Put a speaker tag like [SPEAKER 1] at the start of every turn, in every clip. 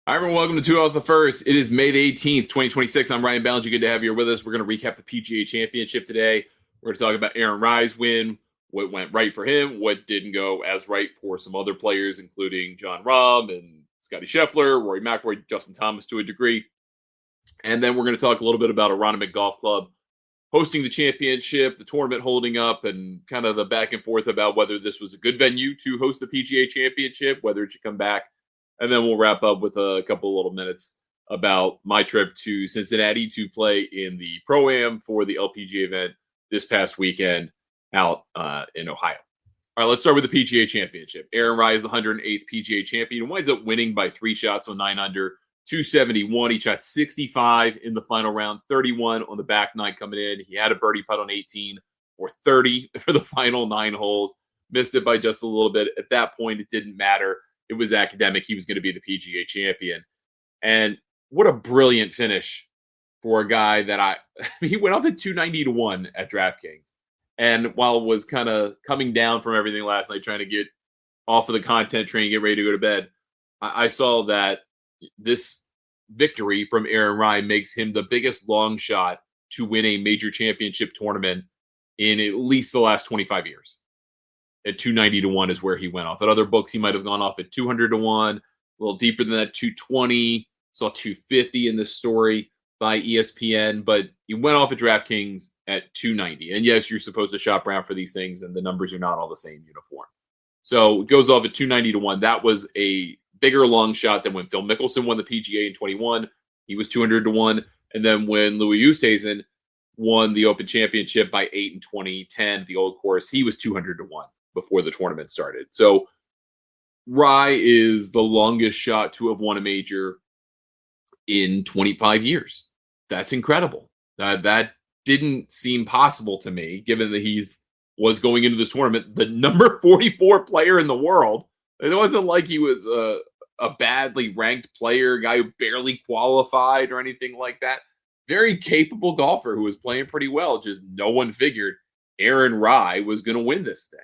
[SPEAKER 1] Hi, everyone. Welcome to Two Out the First. It is May the 18th, 2026. I'm Ryan Ballengee. Good to have you here with us. We're going to recap the PGA Championship today. We're going to talk about Aaron Rye's win, what went right for him, what didn't go as right for some other players, including Jon Rahm and Scotty Scheffler, Rory McIlroy, Justin Thomas to a degree. And then we're going to talk a little bit about Aronimink Golf Club hosting the championship, the tournament holding up, and kind of the back and forth about whether this was a good venue to host the PGA Championship, whether it should come back. And then we'll wrap up with a couple of little minutes about my trip to Cincinnati to play in the Pro-Am for the LPGA event this past weekend out in Ohio. All right, let's start with the PGA Championship. Aaron Rai is the 108th PGA champion and winds up winning by 3 shots on 9 under, 271. He shot 65 in the final round, 31 on the back 9 coming in. He had a birdie putt on 18 or 30 for the final 9 holes. Missed it by just a little bit. At that point, it didn't matter. It was academic. He was going to be the PGA champion. And what a brilliant finish for a guy that he went off at 290-1 at DraftKings. And while it was kind of coming down from everything last night, trying to get off of the content train, get ready to go to bed, I saw that this victory from Aaron Rai makes him the biggest long shot to win a major championship tournament in at least the last 25 years. At 290-1 is where he went off. At other books, he might have gone off at 200-1, a little deeper than that, 220. Saw 250 in this story by ESPN, but he went off at DraftKings at 290. And yes, you're supposed to shop around for these things, and the numbers are not all the same uniform. So it goes off at 290-1. That was a bigger long shot than when Phil Mickelson won the PGA in 21. He was 200-1. And then when Louis Oosthuizen won the Open Championship by 8 in 2010 at the Old Course, he was 200-1. Before the tournament started. So Rai is the longest shot to have won a major in 25 years. That's incredible. That didn't seem possible to me, given that was going into this tournament the number 44 player in the world. It wasn't like he was a badly ranked player, a guy who barely qualified or anything like that. Very capable golfer who was playing pretty well. Just no one figured Aaron Rai was going to win this thing.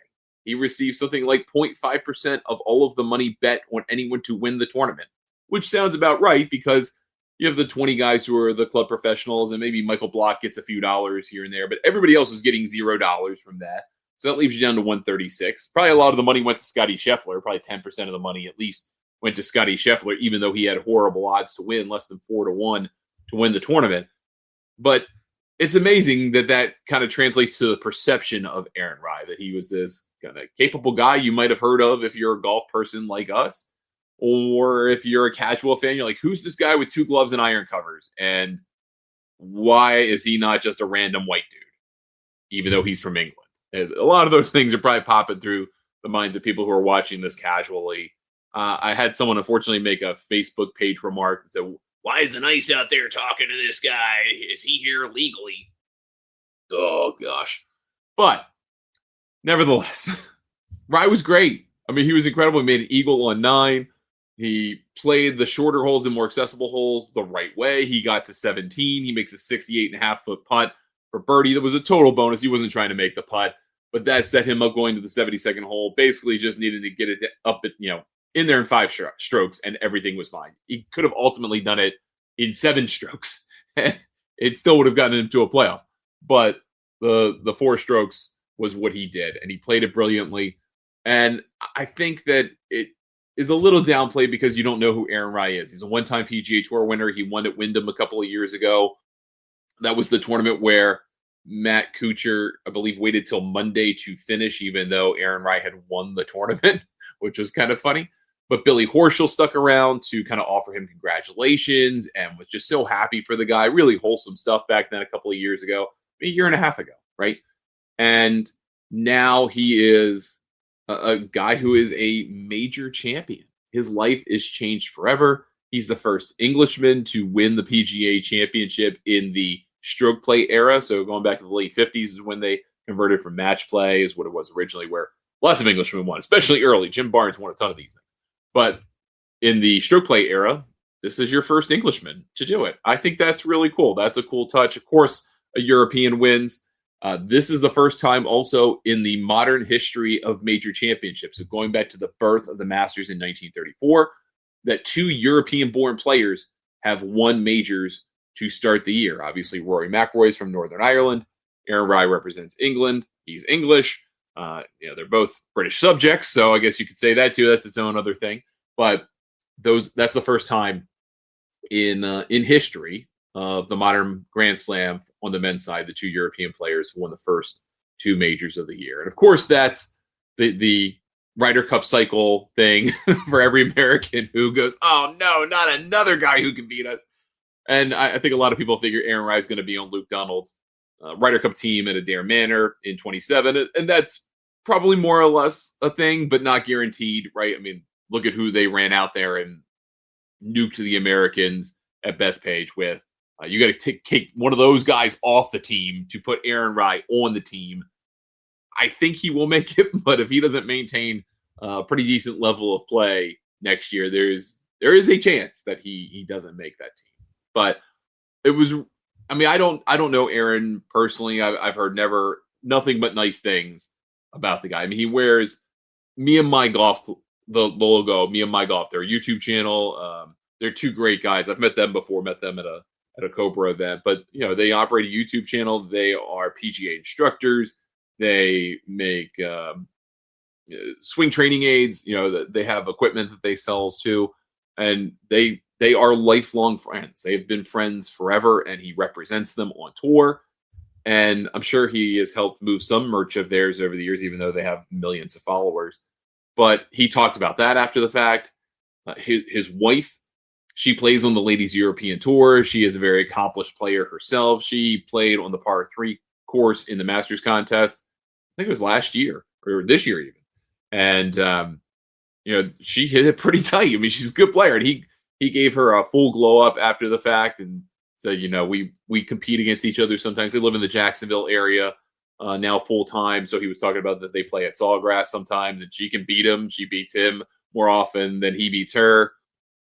[SPEAKER 1] He received something like 0.5% of all of the money bet on anyone to win the tournament, which sounds about right because you have the 20 guys who are the club professionals and maybe Michael Block gets a few dollars here and there, but everybody else was getting $0 from that. So that leaves you down to 136. Probably a lot of the money went to Scotty Scheffler. Probably 10% of the money at least went to Scotty Scheffler, even though he had horrible odds to win, less than 4-1 to win the tournament. But it's amazing that kind of translates to the perception of Aaron Rai, that he was this kind of capable guy you might have heard of if you're a golf person like us, or if you're a casual fan, you're like, who's this guy with 2 gloves and iron covers? And why is he not just a random white dude, even though he's from England? And a lot of those things are probably popping through the minds of people who are watching this casually. I had someone, unfortunately, make a Facebook page remark that said, why is the ice out there talking to this guy? Is he here legally? Oh, gosh. But nevertheless, Rai was great. I mean, he was incredible. He made an eagle on 9. He played the shorter holes and more accessible holes the right way. He got to 17. He makes a 68.5-foot putt for birdie. That was a total bonus. He wasn't trying to make the putt, but that set him up going to the 72nd hole. Basically just needed to get it up at, in there in 5 strokes, and everything was fine. He could have ultimately done it in 7 strokes, and it still would have gotten him to a playoff. But the 4 strokes was what he did, and he played it brilliantly. And I think that it is a little downplayed because you don't know who Aaron Rai is. He's a one-time PGA Tour winner. He won at Wyndham a couple of years ago. That was the tournament where Matt Kuchar, I believe, waited till Monday to finish, even though Aaron Rai had won the tournament, which was kind of funny. But Billy Horschel stuck around to kind of offer him congratulations and was just so happy for the guy. Really wholesome stuff back then a couple of years ago, a year and a half ago, right? And now he is a guy who is a major champion. His life is changed forever. He's the first Englishman to win the PGA Championship in the stroke play era. So going back to the late 50s is when they converted from match play, is what it was originally, where lots of Englishmen won, especially early. Jim Barnes won a ton of these things. But in the stroke play era, this is your first Englishman to do it. I think that's really cool. That's a cool touch. Of course, a European wins. This is the first time also in the modern history of major championships. So going back to the birth of the Masters in 1934, that 2 European-born players have won majors to start the year. Obviously, Rory McIlroy is from Northern Ireland. Aaron Rai represents England. He's English. They're both British subjects, so I guess you could say that too. That's its own other thing. But that's the first time in history of the modern Grand Slam on the men's side, the 2 European players won the first 2 majors of the year. And of course, that's the Ryder Cup cycle thing for every American who goes, oh no, not another guy who can beat us. And I think a lot of people figure Aaron Rai is going to be on Luke Donald's Ryder Cup team at Adair Manor in 27. And that's probably more or less a thing, but not guaranteed, right? I mean, look at who they ran out there and nuked the Americans at Bethpage with. You got to take one of those guys off the team to put Aaron Rai on the team. I think he will make it, but if he doesn't maintain a pretty decent level of play next year, there is a chance that he doesn't make that team. But it was, I mean, I don't know Aaron personally. I've heard nothing but nice things about the guy. I mean, he wears Me and My Golf, the logo, Me and My Golf, their YouTube channel. They're 2 great guys. I've met them before, met them at a Cobra event, but they operate a YouTube channel. They are PGA instructors. They make swing training aids. They have equipment that they sell too, and they are lifelong friends. They've been friends forever, and he represents them on tour. And I'm sure he has helped move some merch of theirs over the years, even though they have millions of followers. But he talked about that after the fact. His wife, she plays on the Ladies European Tour. She is a very accomplished player herself. She played on the par 3 course in the Masters contest. I think it was last year or this year even. And, she hit it pretty tight. I mean, she's a good player. And he gave her a full glow up after the fact and said, we compete against each other sometimes. They live in the Jacksonville area now full time. So he was talking about that they play at Sawgrass sometimes and she can beat him. She beats him more often than he beats her.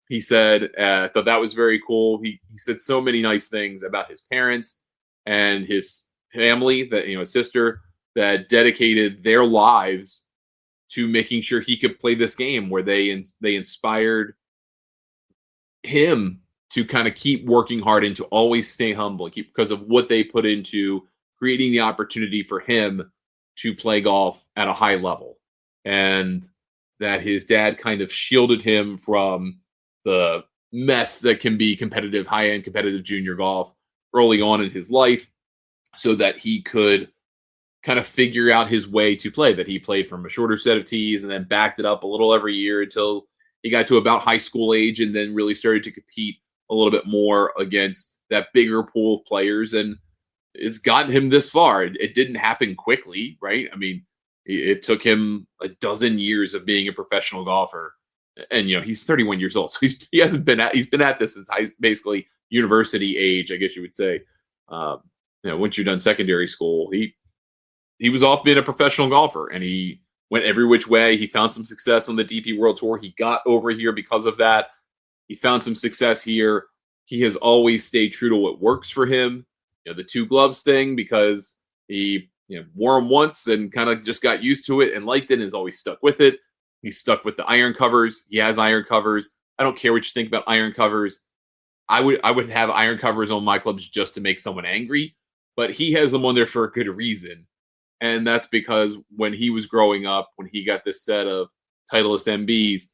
[SPEAKER 1] He said, thought that was very cool. He said so many nice things about his parents and his family, that his sister, that dedicated their lives to making sure he could play this game, where they inspired him to kind of keep working hard and to always stay humble, because of what they put into creating the opportunity for him to play golf at a high level, and that his dad kind of shielded him from the mess that can be competitive, high-end competitive junior golf early on in his life, so that he could kind of figure out his way to play, that he played from a shorter set of tees and then backed it up a little every year until he got to about high school age, and then really started to compete a little bit more against that bigger pool of players. And it's gotten him this far. It didn't happen quickly, right? I mean, it took him a dozen years of being a professional golfer. And, he's 31 years old. So he's been at this since basically university age, I guess you would say. Once you're done secondary school, he was off being a professional golfer, and he went every which way. He found some success on the DP World Tour. He got over here because of that. He found some success here. He has always stayed true to what works for him. The 2 gloves thing, because he wore them once and kind of just got used to it and liked it and has always stuck with it. He's stuck with the iron covers. He has iron covers. I don't care what you think about iron covers. I would have iron covers on my clubs just to make someone angry, but he has them on there for a good reason. And that's because when he was growing up, when he got this set of Titleist MBs,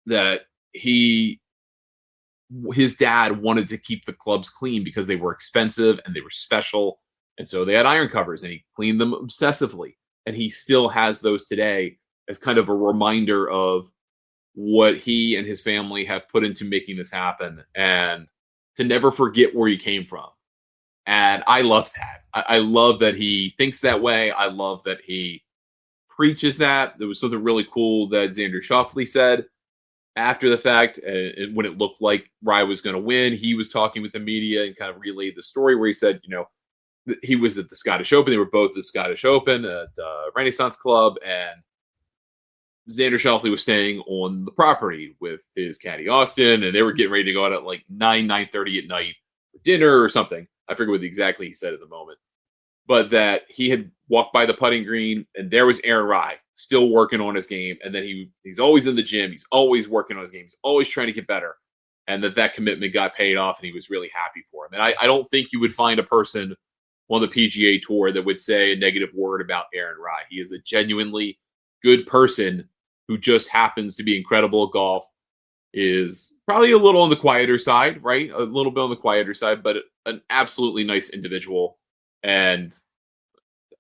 [SPEAKER 1] that his dad wanted to keep the clubs clean because they were expensive and they were special. And so they had iron covers, and he cleaned them obsessively. And he still has those today as kind of a reminder of what he and his family have put into making this happen, and to never forget where he came from. And I love that. I love that he thinks that way. I love that he preaches that. There was something really cool that Xander Schauffele said after the fact, when it looked like Rai was going to win. He was talking with the media and kind of relayed the story where he said, he was at the Scottish Open. They were both at the Scottish Open at Renaissance Club, and Xander Schauffele was staying on the property with his caddy Austin, and they were getting ready to go out at like 9:30 at night for dinner or something. I forget what exactly he said at the moment, but that he had walked by the putting green, and there was Aaron Rai still working on his game. And then he's always in the gym. He's always working on his game. He's always trying to get better. And that commitment got paid off, and he was really happy for him. And I don't think you would find a person on the PGA Tour that would say a negative word about Aaron Rai. He is a genuinely good person who just happens to be incredible at golf, is probably a little on the quieter side, right? A little bit on the quieter side, but an absolutely nice individual. And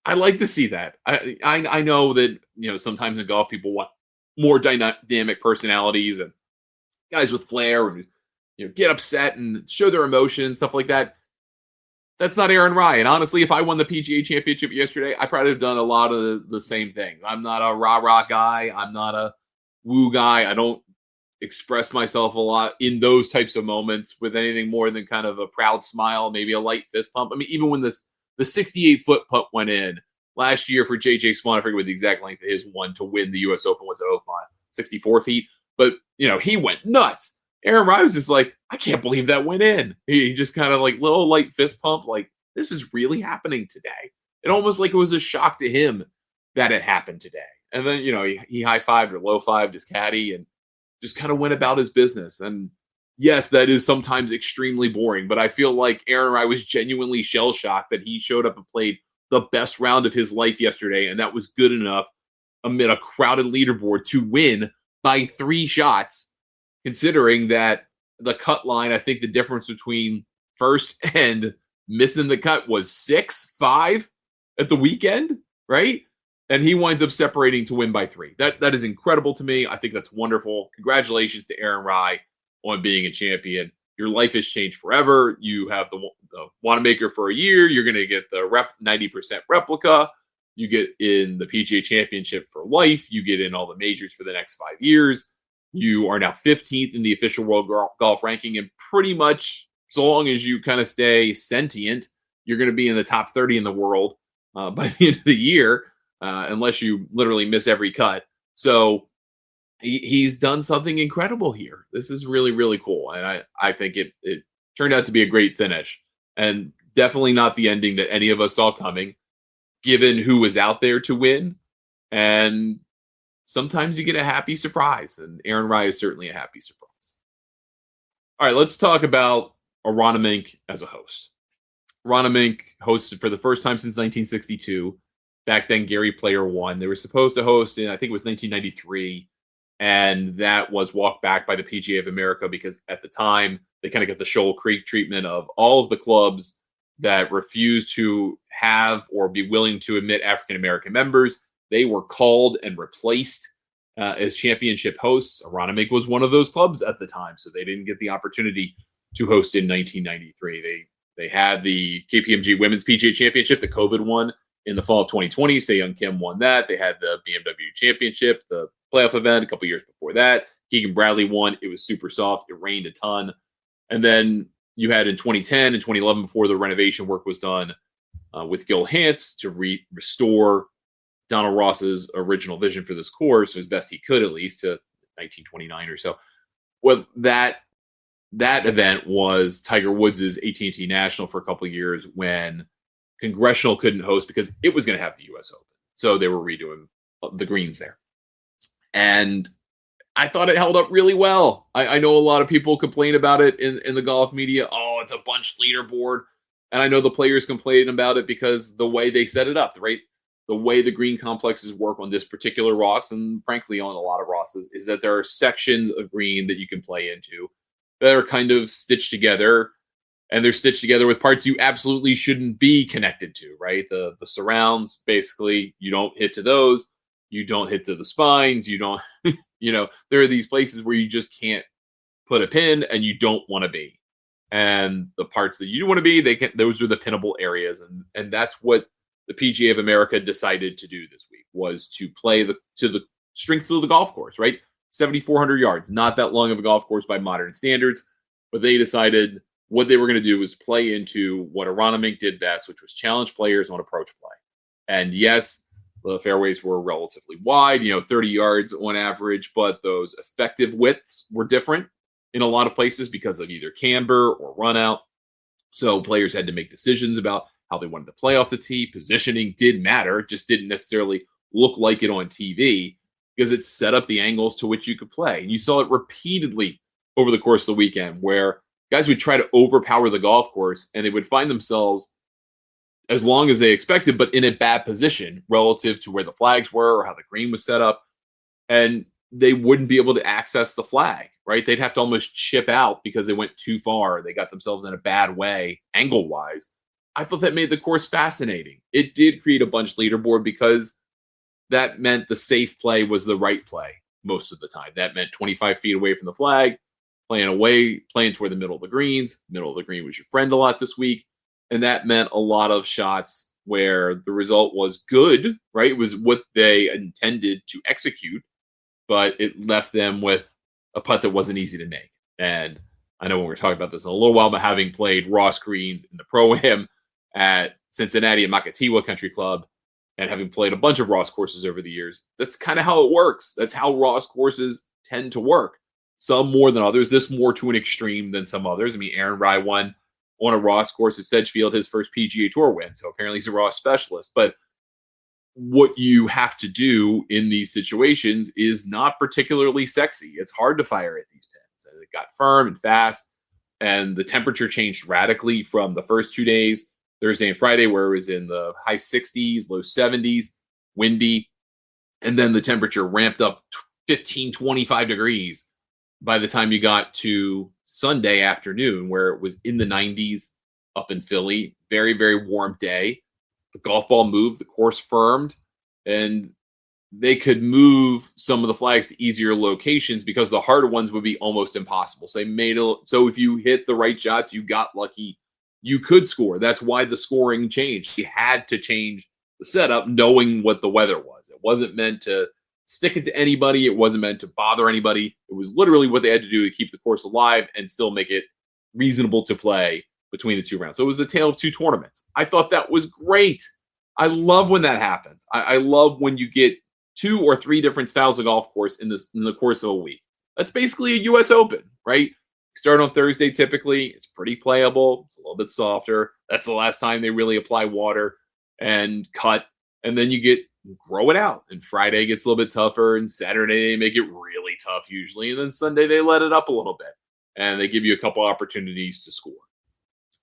[SPEAKER 1] I like to see that. I know that, sometimes in golf people want more dynamic personalities and guys with flair and get upset and show their emotion and stuff like that. That's not Aaron Rai. And honestly, if I won the PGA Championship yesterday, I probably have done a lot of the same things. I'm not a rah-rah guy. I'm not a woo guy. I don't express myself a lot in those types of moments with anything more than kind of a proud smile, maybe a light fist pump. I mean, even when the 68-foot putt went in last year for JJ Swan, I forget what the exact length of his one to win the U.S. Open was at Oakmont, 64 feet. But, he went nuts. Aaron Rai was just like, I can't believe that went in. He just kind of like little light fist pump, like, this is really happening today. It almost like it was a shock to him that it happened today. And then, he high-fived or low-fived his caddy and just kind of went about his business. And yes, that is sometimes extremely boring, but I feel like Aaron Rai was genuinely shell-shocked that he showed up and played the best round of his life yesterday, and that was good enough amid a crowded leaderboard to win by 3 shots, considering that the cut line, I think the difference between first and missing the cut was 6-5 at the weekend, right? And he winds up separating to win by 3. That is incredible to me. I think that's wonderful. Congratulations to Aaron Rai on being a champion. Your life has changed forever. You have the Wanamaker for a year. You're going to get the 90% replica. You get in the PGA Championship for life. You get in all the majors for the next 5 years. You are now 15th in the official world golf ranking. And pretty much, so long as you kind of stay sentient, you're going to be in the top 30 in the world by the end of the year, unless you literally miss every cut. So he's done something incredible here. This is really, really cool. And I think it turned out to be a great finish. And definitely not the ending that any of us saw coming, given who was out there to win. And sometimes you get a happy surprise, and Aaron Rai is certainly a happy surprise. All right, let's talk about Aronimink as a host. Aronimink hosted for the first time since 1962. Back then, Gary Player won. They were supposed to host in, I think it was 1993, and that was walked back by the PGA of America because at the time, they kind of got the Shoal Creek treatment of all of the clubs that refused to have or be willing to admit African-American members. They were called and replaced as championship hosts. Aronimink was one of those clubs at the time, so they didn't get the opportunity to host in 1993. They had the KPMG Women's PGA Championship, the COVID one, in the fall of 2020. Se-Young Kim won that. They had the BMW Championship, the playoff event, a couple years before that. Keegan Bradley won. It was super soft. It rained a ton. And then you had in 2010 and 2011, before the renovation work was done, with Gil Hance to restore Donald Ross's original vision for this course, as best he could, at least to 1929 or so. Well, that event was Tiger Woods' AT&T National for a couple of years when Congressional couldn't host because it was going to have the U.S. Open. So they were redoing the greens there. And I thought it held up really well. I know a lot of people complain about it in the golf media. Oh, it's a bunched leaderboard. And I know the players complain about it because the way they set it up, right? The way the green complexes work on this particular Ross, and frankly on a lot of Rosses, is that there are sections of green that you can play into that are kind of stitched together, and they're stitched together with parts you absolutely shouldn't be connected to, right? The surrounds, basically, you don't hit to those. You don't hit to the spines. You don't, there are these places where you just can't put a pin and you don't want to be. And the parts that you want to be, those are the pinnable areas. And that's what the PGA of America decided to do this week, was to play to the strengths of the golf course, right? 7,400 yards, not that long of a golf course by modern standards, but they decided what they were going to do was play into what Aronimink did best, which was challenge players on approach play. And yes, the fairways were relatively wide, 30 yards on average, but those effective widths were different in a lot of places because of either camber or run out. So players had to make decisions about how they wanted to play off the tee. Positioning did matter, just didn't necessarily look like it on TV because it set up the angles to which you could play. And you saw it repeatedly over the course of the weekend where guys would try to overpower the golf course and they would find themselves as long as they expected, but in a bad position relative to where the flags were or how the green was set up. And they wouldn't be able to access the flag, right? They'd have to almost chip out because they went too far. They got themselves in a bad way, angle-wise. I thought that made the course fascinating. It did create a bunch leaderboard because that meant the safe play was the right play most of the time. That meant 25 feet away from the flag, playing away, playing toward the middle of the greens. Middle of the green was your friend a lot this week. And that meant a lot of shots where the result was good, right? It was what they intended to execute, but it left them with a putt that wasn't easy to make. And I know when we're talking about this in a little while, but having played Ross Greens in the Pro-Am at Cincinnati at Makatiwa Country Club, and having played a bunch of Ross courses over the years, that's kind of how it works. That's how Ross courses tend to work. Some more than others. This more to an extreme than some others. I mean, Aaron Rai won on a Ross course at Sedgefield, his first PGA Tour win. So apparently he's a Ross specialist. But what you have to do in these situations is not particularly sexy. It's hard to fire at these pins. And it got firm and fast, and the temperature changed radically from the first 2 days, Thursday and Friday, where it was in the high 60s, low 70s, windy. And then the temperature ramped up 15, 25 degrees by the time you got to Sunday afternoon, where it was in the 90s up in Philly. Very, very warm day. The golf ball moved, the course firmed, and they could move some of the flags to easier locations because the harder ones would be almost impossible. So they made it so if you hit the right shots, you got lucky, you could score. That's why the scoring changed. You had to change the setup knowing what the weather was. It wasn't meant to stick it to anybody. It wasn't meant to bother anybody. It was literally what they had to do to keep the course alive and still make it reasonable to play between the two rounds. So it was a tale of two tournaments. I thought that was great. I love when that happens. I love when you get 2 or 3 different styles of golf course in the course of a week. That's basically a U.S. Open, right? Start on Thursday typically. It's pretty playable. It's a little bit softer. That's the last time they really apply water and cut. And then you grow it out. And Friday gets a little bit tougher. And Saturday they make it really tough usually. And then Sunday they let it up a little bit. And they give you a couple opportunities to score.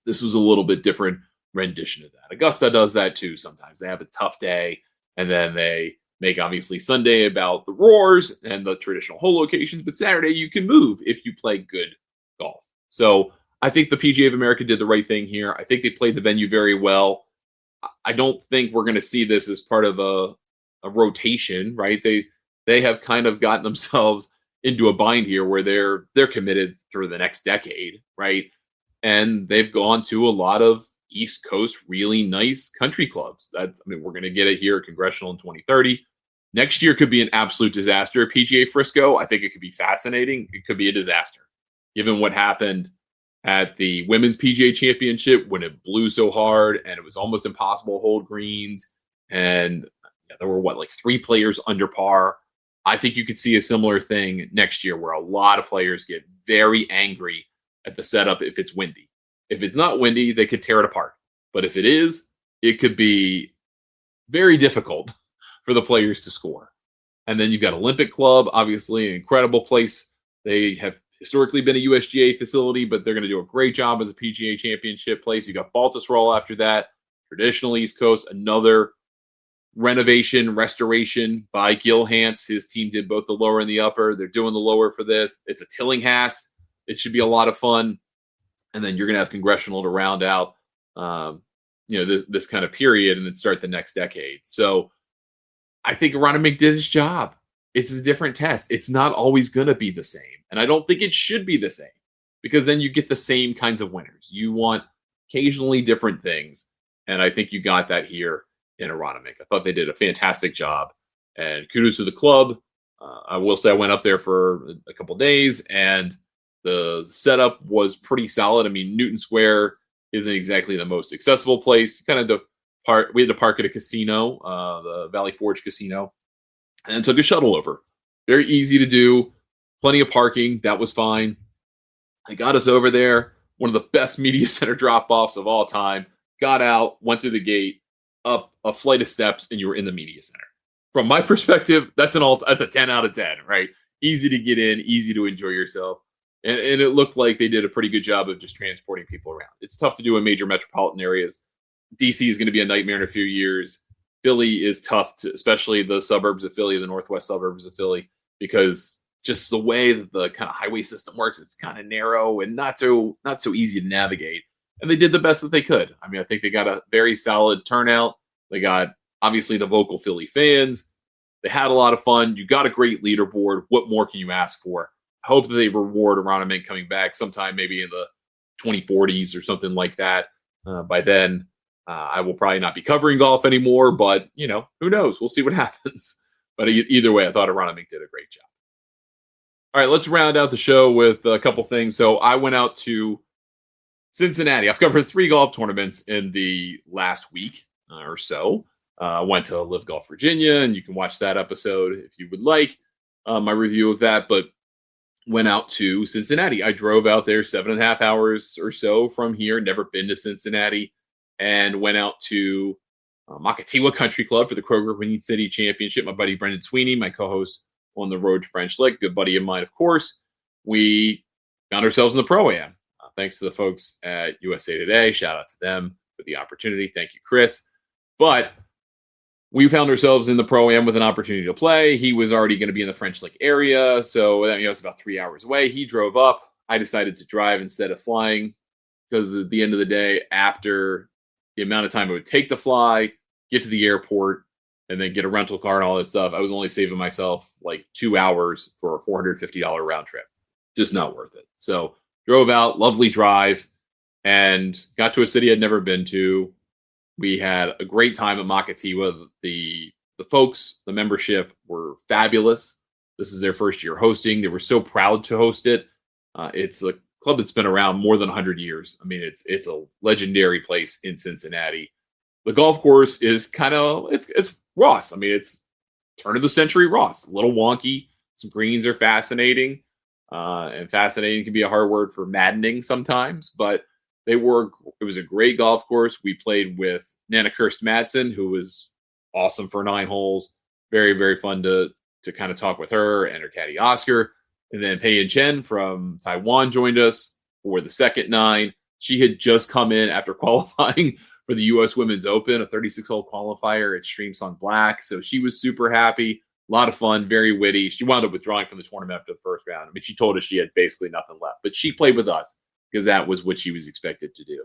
[SPEAKER 1] This was a little bit different rendition of that. Augusta does that too sometimes. They have a tough day. And then they make obviously Sunday about the roars and the traditional hole locations. But Saturday you can move if you play good golf. So I think the PGA of America did the right thing here. I think they played the venue very well. I don't think we're going to see this as part of a rotation, right? They have kind of gotten themselves into a bind here where they're committed through the next decade, right? And they've gone to a lot of East Coast really nice country clubs. We're going to get it here at Congressional in 2030. Next year could be an absolute disaster at PGA Frisco. I think it could be fascinating. It could be a disaster, given what happened at the Women's PGA Championship when it blew so hard and it was almost impossible to hold greens. And there were 3 players under par. I think you could see a similar thing next year where a lot of players get very angry at the setup if it's windy. If it's not windy, they could tear it apart. But if it is, it could be very difficult for the players to score. And then you've got Olympic Club, obviously an incredible place. They have historically been a USGA facility, but they're going to do a great job as a PGA Championship place. You got Baltusrol after that, traditional East Coast, another restoration by Gil Hance. His team did both the lower and the upper. They're doing the lower for this. It's a Tillinghast. It should be a lot of fun. And then you're going to have Congressional to round out, this kind of period and then start the next decade. So I think Aronimink did his job. It's a different test. It's not always going to be the same. And I don't think it should be the same because then you get the same kinds of winners. You want occasionally different things. And I think you got that here in Aronimink. I thought they did a fantastic job. And kudos to the club. I will say I went up there for a couple days and the setup was pretty solid. I mean, Newton Square isn't exactly the most accessible place. We had to park at a casino, the Valley Forge Casino, and took a shuttle over. Very easy to do. Plenty of parking. That was fine. They got us over there. One of the best media center drop-offs of all time. got out, went through the gate, up a flight of steps, and you were in the media center. From my perspective, that's a 10 out of 10, right? Easy to get in, easy to enjoy yourself. And it looked like they did a pretty good job of just transporting people around. It's tough to do in major metropolitan areas. DC is going to be a nightmare in a few years. Philly is tough, especially the suburbs of Philly, the northwest suburbs of Philly, because just the way that the kind of highway system works, it's kind of narrow and not so easy to navigate. And they did the best that they could. I mean, I think they got a very solid turnout. They got obviously the vocal Philly fans. They had a lot of fun. You got a great leaderboard. What more can you ask for? I hope that they reward Aronimink coming back sometime maybe in the 2040s or something like that. By then, I will probably not be covering golf anymore, but, who knows? We'll see what happens. But either way, I thought Aronimink did a great job. All right, let's round out the show with a couple things. So I went out to Cincinnati. I've covered 3 golf tournaments in the last week or so. Went to Live Golf Virginia, and you can watch that episode if you would like, my review of that. But went out to Cincinnati. I drove out there 7.5 hours or so from here. Never been to Cincinnati, and went out to Makatiwa Country Club for the Kroger Queen City Championship. My buddy Brendan Sweeney, my co-host on the Road to French Lick, good buddy of mine, of course. We found ourselves in the Pro-Am. Thanks to the folks at USA Today. Shout out to them for the opportunity. Thank you, Chris. But we found ourselves in the Pro-Am with an opportunity to play. He was already going to be in the French Lick area, so it's about 3 hours away. He drove up. I decided to drive instead of flying because at the end of the day, after the amount of time it would take to fly, get to the airport, and then get a rental car and all that stuff, I was only saving myself like 2 hours for a $450 round trip. Just not worth it. So drove out, lovely drive, and got to a city I'd never been to. We had a great time at Makatiwa. The folks, the membership were fabulous. This is their first year hosting. They were so proud to host it. It's a club that's been around more than 100 years. I mean, it's a legendary place in Cincinnati. The golf course is it's Ross. I mean, it's turn of the century Ross. A little wonky. Some greens are fascinating. And fascinating can be a hard word for maddening sometimes, but it was a great golf course. We played with Nana Kirst Madsen, who was awesome for 9 holes. Very, very fun to kind of talk with her and her caddy Oscar. And then Pei Chen from Taiwan joined us for the second 9. She had just come in after qualifying for the U.S. Women's Open, a 36-hole qualifier at Streamsong Black. So she was super happy. A lot of fun, very witty. She wound up withdrawing from the tournament after the first round. I mean, she told us she had basically nothing left, but she played with us because that was what she was expected to do.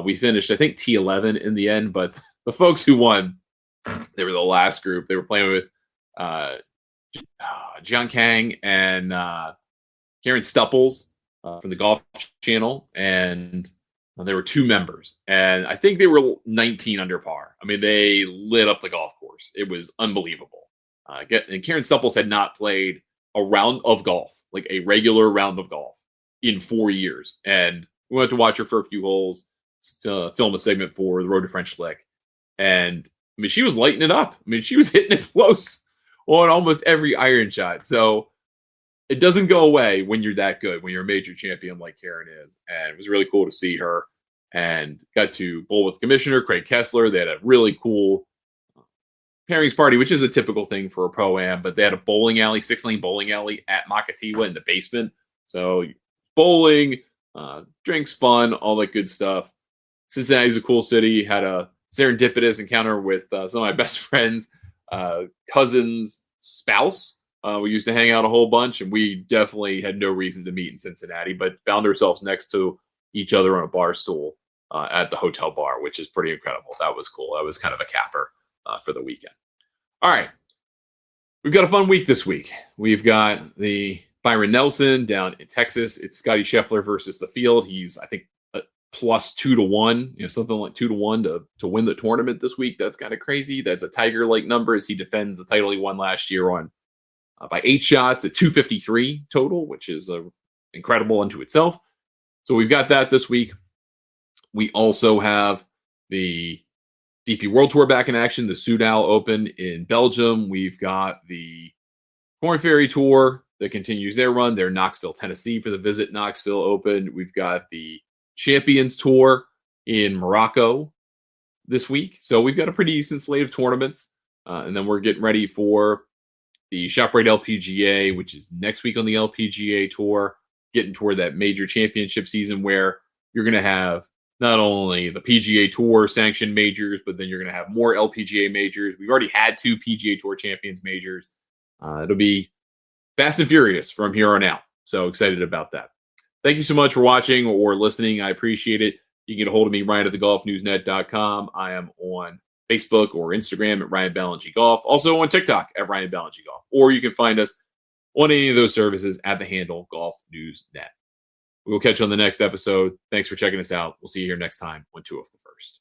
[SPEAKER 1] We finished, I think, T11 in the end, but the folks who won, they were the last group. They were playing with Jiang Kang and Karen Stupples from the Golf Channel, and there were 2 members, and I think they were 19 under par. I mean, they lit up the golf course. It was unbelievable. And Karen Stupples had not played a round of golf, like a regular round of golf, in 4 years. And we went to watch her for a few holes to film a segment for the Road to French Lick. And, I mean, she was lighting it up. I mean, she was hitting it close on almost every iron shot. So it doesn't go away when you're that good, when you're a major champion like Karen is. And it was really cool to see her. And got to bowl with Commissioner Craig Kessler. They had a really cool pairings party, which is a typical thing for a Pro-Am, but they had a bowling alley, 6-lane bowling alley at Makatiwa in the basement. So bowling, drinks, fun, all that good stuff. Cincinnati's a cool city. Had a serendipitous encounter with some of my best friends' cousin's spouse. We used to hang out a whole bunch, and we definitely had no reason to meet in Cincinnati, but found ourselves next to each other on a bar stool at the hotel bar, which is pretty incredible. That was cool. That was kind of a capper for the weekend. All right. We've got a fun week this week. We've got the Byron Nelson down in Texas. It's Scotty Scheffler versus the field. He's, I think, plus 2-1, something like 2-1 to win the tournament this week. That's kind of crazy. That's a Tiger-like number as he defends the title he won last year on by 8 shots at 253 total, which is incredible unto itself. So we've got that this week. We also have the DP World Tour back in action, the Soudal Open in Belgium. We've got the Corn Ferry Tour that continues their run. They're in Knoxville, Tennessee for the Visit Knoxville Open. We've got the Champions Tour in Morocco this week. So we've got a pretty decent slate of tournaments. And then we're getting ready for the ShopRite LPGA, which is next week on the LPGA tour, getting toward that major championship season where you're going to have not only the PGA Tour sanctioned majors, but then you're going to have more LPGA majors. We've already had 2 PGA Tour Champions majors. It'll be fast and furious from here on out. So excited about that. Thank you so much for watching or listening. I appreciate it. You can get a hold of me, Ryan at thegolfnewsnet.com. I am on Facebook or Instagram at Ryan Ballengee Golf. Also on TikTok at Ryan Ballengee Golf. Or you can find us on any of those services at the handle Golf News Net. We'll catch you on the next episode. Thanks for checking us out. We'll see you here next time on 2 of the First.